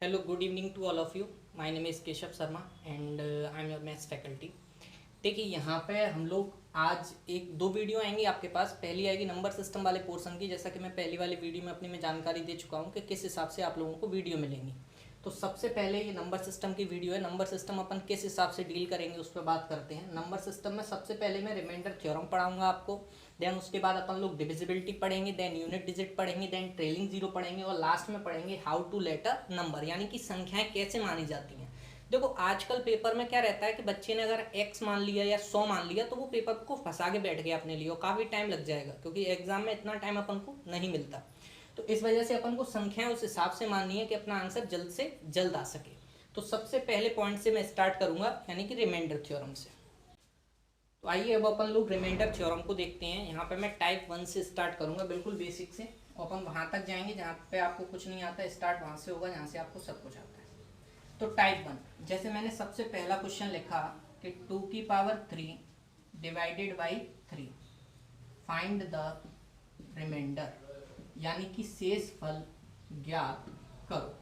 Hello, good evening to all of you. My name is Keshav Sharma and I am your maths faculty. देखिए यहाँ पे हम लोग आज एक दो वीडियो आएंगी आपके पास। पहली आएगी नंबर सिस्टम वाले पोर्शन की, जैसा कि मैं पहली वाली वीडियो में अपनी में जानकारी दे चुका हूँ कि किस हिसाब से आप लोगों को वीडियो मिलेंगी। तो सबसे पहले ये नंबर सिस्टम की वीडियो है। नंबर सिस्टम अपन किस हिसाब से डील करेंगे उस पर बात करते हैं। नंबर सिस्टम में सबसे पहले मैं रिमाइंडर थ्योरम पढ़ाऊंगा आपको, देन उसके बाद अपन लोग डिविजिबिलिटी पढ़ेंगे, देन यूनिट डिजिट पढ़ेंगे, देन ट्रेलिंग जीरो पढ़ेंगे और लास्ट में पढ़ेंगे how to let a number, यानी कि संख्याएं कैसे मानी जाती हैं। देखो आजकल पेपर में क्या रहता है कि बच्चे ने अगर x मान लिया या 100 मान लिया तो वो पेपर को फंसा के बैठ गया अपने लिए और काफ़ी टाइम लग जाएगा, क्योंकि एग्जाम में इतना टाइम अपन को नहीं मिलता। तो इस वजह से अपन को संख्याएं उस हिसाब से माननी है कि अपना आंसर जल्द से जल्द आ सके। तो सबसे पहले पॉइंट से मैं स्टार्ट करूंगा, यानी कि रिमाइंडर थ्योरम से। तो आइए अब अपन लोग रिमाइंडर थ्योरम को देखते हैं। यहाँ पे मैं टाइप 1 से स्टार्ट करूंगा, बिल्कुल बेसिक से, और अपन वहाँ तक जाएंगे जहाँ पे आपको कुछ नहीं आता। स्टार्ट वहाँ से होगा जहाँ से आपको सब कुछ आता है। तो टाइप 1, जैसे मैंने सबसे पहला क्वेश्चन लिखा कि 2 की power 3 divided by 3, find the remainder, यानी कि शेष फल ज्ञात करो।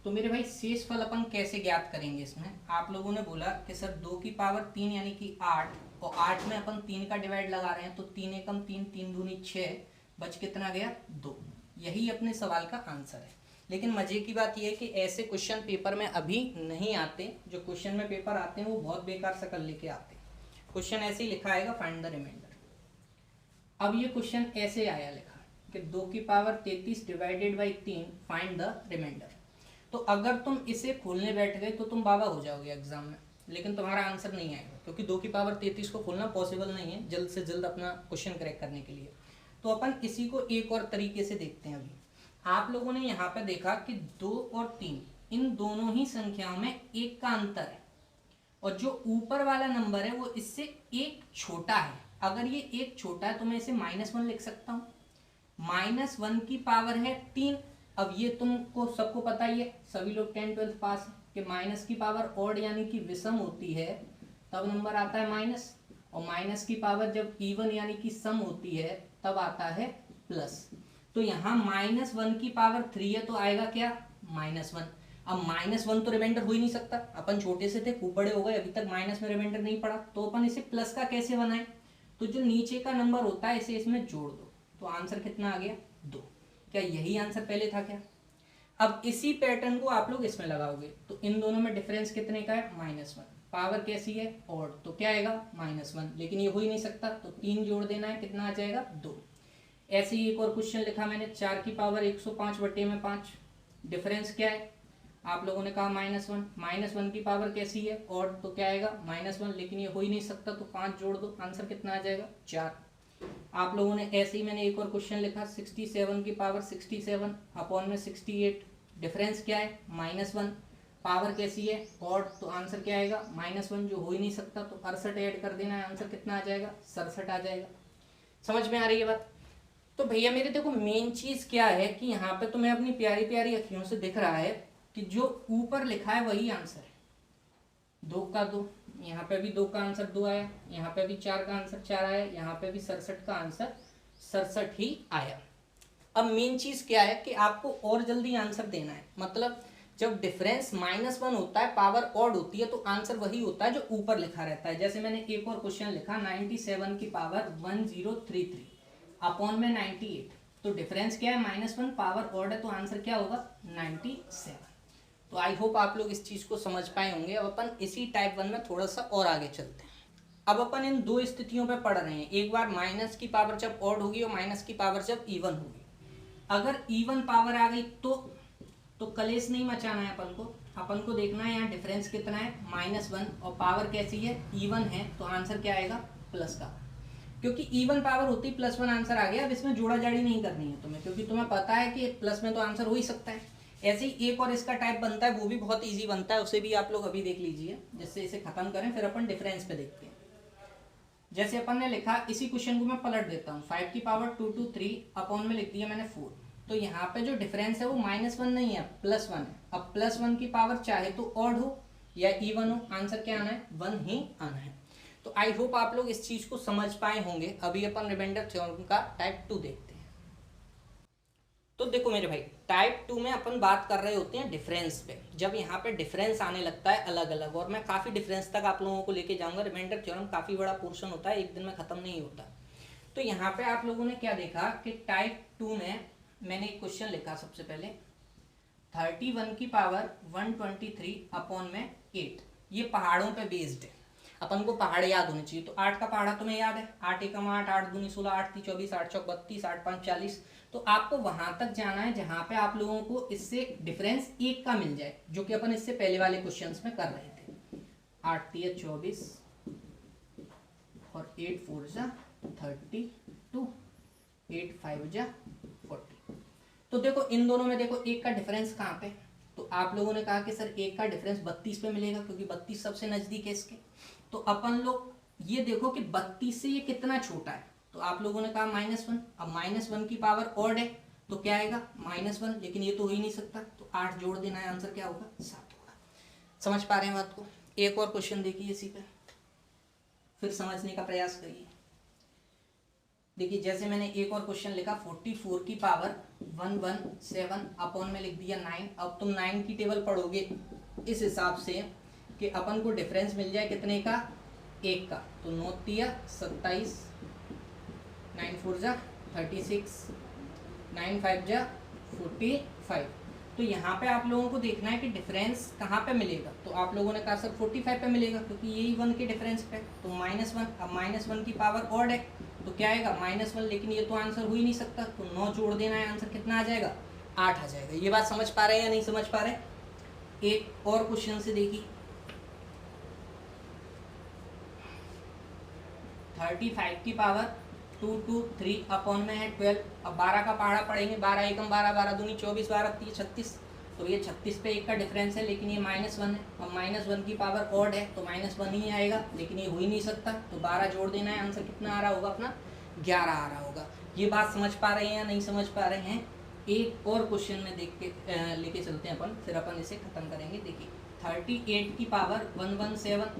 तो मेरे भाई शेष फल अपन कैसे ज्ञात करेंगे। इसमें आप लोगों ने बोला कि सर 2 की पावर 3 यानी कि 8, और 8 में अपन 3 का डिवाइड लगा रहे हैं, तो 3 एकम 3, 3 दूनी 6, बच कितना गया 2। यही अपने सवाल का आंसर है। लेकिन मजे की बात यह है कि ऐसे क्वेश्चन पेपर में अभी नहीं आते। जो क्वेश्चन में पेपर आते हैं वो बहुत बेकार शकल लेके आते हैं। क्वेश्चन ऐसे ही लिखा आएगा, फाइंड द रिमाइंडर। अब ये क्वेश्चन ऐसे आया लिखा कि 2 की power 33 divided by 3, find the remainder. तो अगर तुम इसे खोलने बैठ गए तो तुम बाबा हो जाओगे एग्जाम में, लेकिन तुम्हारा आंसर नहीं आएगा, क्योंकि 2 की पावर 33 को खोलना पॉसिबल नहीं है जल्द से जल्द अपना क्वेश्चन करेक्ट करने के लिए। तो अपन इसी को एक और तरीके से देखते हैं। अभी आप लोगों ने यहाँ पे देखा कि 2 और 3 इन दोनों ही संख्याओं में 1 का अंतर है, और जो ऊपर वाला नंबर है वो इससे 1 छोटा है। अगर ये 1 छोटा है तो मैं इसे -1 लिख सकता हूँ। -1 की पावर है 3। अब ये तुमको सबको पता ही है, सभी लोग 10-12 पास है, कि माइनस की पावर ऑड यानी कि विषम होती है तब नंबर आता है माइनस, और माइनस की पावर जब इवन यानी कि सम होती है तब आता है प्लस। तो यहाँ -1 की पावर 3 है तो आएगा क्या -1। अब -1 तो रिमाइंडर हो ही नहीं सकता, अपन छोटे से थे खूब बड़े हो गए, अभी तक माइनस में रिमाइंडर नहीं पड़ा, तो अपन इसे प्लस का कैसे बनाए। तो जो नीचे का नंबर होता है इसे इसमें जोड़ दो, तो आंसर कितना आ गया 2। क्या यही आंसर पहले था क्या। अब इसी पैटर्न को आप लोग इसमें लगाओगे तो इन दोनों में डिफरेंस कितने का है -1, पावर कैसी है ऑड, तो क्या आएगा -1, लेकिन ये हो ही नहीं सकता, तो 3 जोड़ देना है, कितना आ जाएगा 2। ऐसे ही एक और क्वेश्चन लिखा मैंने, 4 की पावर 105/5, डिफरेंस क्या है, आप लोगों ने कहा -1 की पावर कैसी है ऑड, तो क्या आएगा -1, लेकिन ये हो ही नहीं सकता, तो 5 जोड़ दो, आंसर कितना आ जाएगा 4। आप लोगों ने ऐसे ही मैंने एक और क्वेश्चन लिखा, 67 की पावर 67 अपॉन में 68, डिफरेंस क्या है -1, पावर कैसी है ऑड, तो आंसर क्या आएगा -1, जो हो ही नहीं सकता, तो 68 ऐड कर देना है, आंसर कितना आ जाएगा 67 आ जाएगा। समझ में आ रही है बात। तो भैया मेरे देखो मेन चीज क्या है कि यहाँ पे तुम्हें अपनी प्यारी प्यारी अखियों से दिख रहा है कि जो ऊपर लिखा है वही आंसर है। 2 का 2, यहाँ पे भी 2 का आंसर 2 आया, यहाँ पे भी 4 का आंसर 4 आया, यहाँ पे भी 67 का आंसर 67 ही आया। अब मेन चीज क्या है कि आपको और जल्दी आंसर देना है। मतलब जब डिफरेंस -1 होता है, पावर ऑड होती है, तो आंसर वही होता है जो ऊपर लिखा रहता है। जैसे मैंने एक और क्वेश्चन लिखा, 97 की पावर 1033 अपॉन में 98, तो डिफरेंस क्या है -1, पावर ऑड है, तो आंसर क्या होगा 97। तो आई होप आप लोग इस चीज को समझ पाए होंगे। अब अपन इसी टाइप 1 में थोड़ा सा और आगे चलते हैं। अब अपन इन दो स्थितियों पे पढ़ रहे हैं, एक बार माइनस की पावर जब ऑड होगी और माइनस की पावर जब इवन होगी। अगर इवन पावर आ गई तो कलेश नहीं मचाना है अपन को देखना है यहाँ डिफरेंस कितना है -1, और पावर कैसी है इवन है, तो आंसर क्या आएगा प्लस का। क्योंकि इवन पावर होती +1 आंसर आ गया। अब इसमें जोड़ा जाड़ी नहीं करनी है तुम्हें, क्योंकि तुम्हें पता है कि प्लस में तो आंसर हो ही सकता है। ऐसे ही एक और इसका टाइप बनता है, वो भी बहुत इजी बनता है, उसे भी आप लोग अभी देख लीजिए। जिससे इसे खत्म करें फिर अपन डिफरेंस पे देखते हैं। जैसे अपन ने लिखा, इसी क्वेश्चन को मैं पलट देता हूँ, 5 की पावर 223 अपॉन में लिख दिया मैंने 4। तो यहाँ पे जो डिफरेंस है वो -1 नहीं है, +1 है। अब +1 की पावर चाहे तो ऑड हो या इवन हो, आंसर क्या आना है 1 ही आना है। तो आई होप आप लोग इस चीज को समझ पाए होंगे। अभी अपन रिमाइंडर थ्योरम का टाइप 2 देखते हैं। तो देखो मेरे भाई, टाइप 2 में अपन बात कर रहे होते हैं डिफरेंस पे। जब यहाँ पे डिफरेंस आने लगता है अलग अलग, और मैं काफ़ी डिफरेंस तक आप लोगों को लेके जाऊंगा। रिमाइंडर थ्योरम काफ़ी बड़ा पोर्शन होता है, एक दिन में ख़त्म नहीं होता। तो यहाँ पे आप लोगों ने क्या देखा कि टाइप 2 में मैंने एक क्वेश्चन लिखा सबसे पहले, 31 की पावर 123 अपॉन में 8। ये पहाड़ों पे बेस्ड है, अपन को पहाड़ याद होने चाहिए। तो 8 का पहाड़ा तुम्हें याद है, 8 एकम 8, 8 दूनी 16, 8 ती 24, 8 चौक 32, 8 5 40। तो आपको वहां तक जाना है जहां पे आप लोगों को इससे डिफरेंस 1 का मिल जाए, जो कि अपन इससे पहले वाले क्वेश्चंस में कर रहे थे। 8 ती 24 और 8 4 जा 32, 8 5 जा 40। तो देखो इन दोनों में देखो 1 का डिफरेंस कहाँ पे, तो आप लोगों ने कहा कि सर 1 का डिफरेंस 32 पे मिलेगा, क्योंकि 32 सबसे नजदीक है इसके। तो अपन लोग ये देखो कि 32 से ये कितना छोटा है, तो आप लोगों ने कहा -1। अब -1 की पावर ऑड है तो क्या आएगा -1, लेकिन ये तो हो ही नहीं सकता, तो 8 जोड़ देना है, आंसर क्या होगा 7 होगा। समझ पा रहे हैं बात को? एक और क्वेश्चन देखिए इसी पे, फिर समझने का प्रयास करिए। देखिए जैसे मैंने एक और क्वेश्चन लिखा, 44 की पावर 117 अपॉन में लिख दिया 9। अब तुम 9 की टेबल पढ़ोगे इस हिसाब से कि अपन को डिफरेंस मिल जाए कितने का, 1 का। तो 9 तिया 27, 9 4 जा 36, 9 5 जा 45। तो यहाँ पे आप लोगों को देखना है कि डिफरेंस कहाँ पे मिलेगा। तो आप लोगों ने कहा सर 45 पे मिलेगा, क्योंकि यही 1 के डिफरेंस पे। तो -1, अब -1 की पावर ऑड है तो क्या आएगा -1, लेकिन ये तो आंसर हो ही नहीं सकता, तो 9 जोड़ देना है, आंसर कितना आ जाएगा 8 आ जाएगा। ये बात समझ पा रहे हैं या नहीं समझ पा रहे? एक और क्वेश्चन से देखिए, 35 की पावर 223 अपॉन में है 12। अब 12 का पहाड़ा पढ़ेंगे, 12 एकम 12, 12 दूनी 24, 12 तीन 36। तो ये 36 पे 1 का डिफरेंस है, लेकिन ये -1 है। अब -1 की पावर ऑड है तो -1 ही आएगा, लेकिन ये हो ही नहीं सकता, तो 12 जोड़ देना है, आंसर कितना आ रहा होगा अपना 11 आ रहा होगा। ये बात समझ पा रहे हैं या नहीं समझ पा रहे हैं? एक और क्वेश्चन में देख के लेके चलते हैं अपन, फिर अपन इसे खत्म करेंगे। देखिए 38 की पावर 117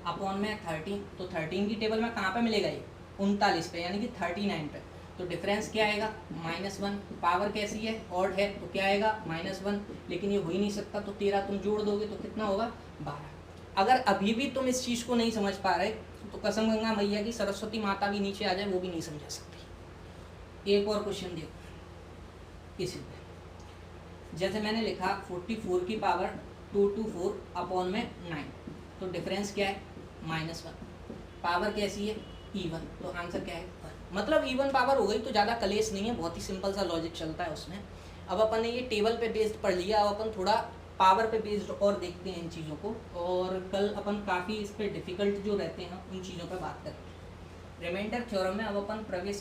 अपॉन में 13। तो 13 की टेबल में कहाँ पे मिलेगा ये 39 पे, यानी कि 39 पे। तो डिफरेंस क्या आएगा -1। पावर कैसी है ऑड है तो क्या आएगा -1, लेकिन ये हो ही नहीं सकता, तो 13 तुम जोड़ दोगे तो कितना होगा 12। अगर अभी भी तुम इस चीज़ को नहीं समझ पा रहे तो कसम गंगा मैया की, सरस्वती माता भी नीचे आ जाए वो भी नहीं समझा सकती। एक और क्वेश्चन देखो इसी पे, जैसे मैंने लिखा 44 की पावर 224 अपॉन में 9। तो डिफरेंस क्या है -1। पावर कैसी है इवन, तो आंसर क्या है 1। मतलब इवन पावर हो गई तो ज़्यादा कलेश नहीं है, बहुत ही सिंपल सा लॉजिक चलता है उसमें। अब अपन ने ये टेबल पे बेस्ड पढ़ लिया, अब अपन थोड़ा पावर पे बेस्ड और देखते हैं इन चीज़ों को, और कल अपन काफ़ी इस पर डिफ़िकल्ट जो रहते हैं उन चीज़ों पर बात करेंगे। रिमाइंडर थ्योरम में अब अपन प्रवेश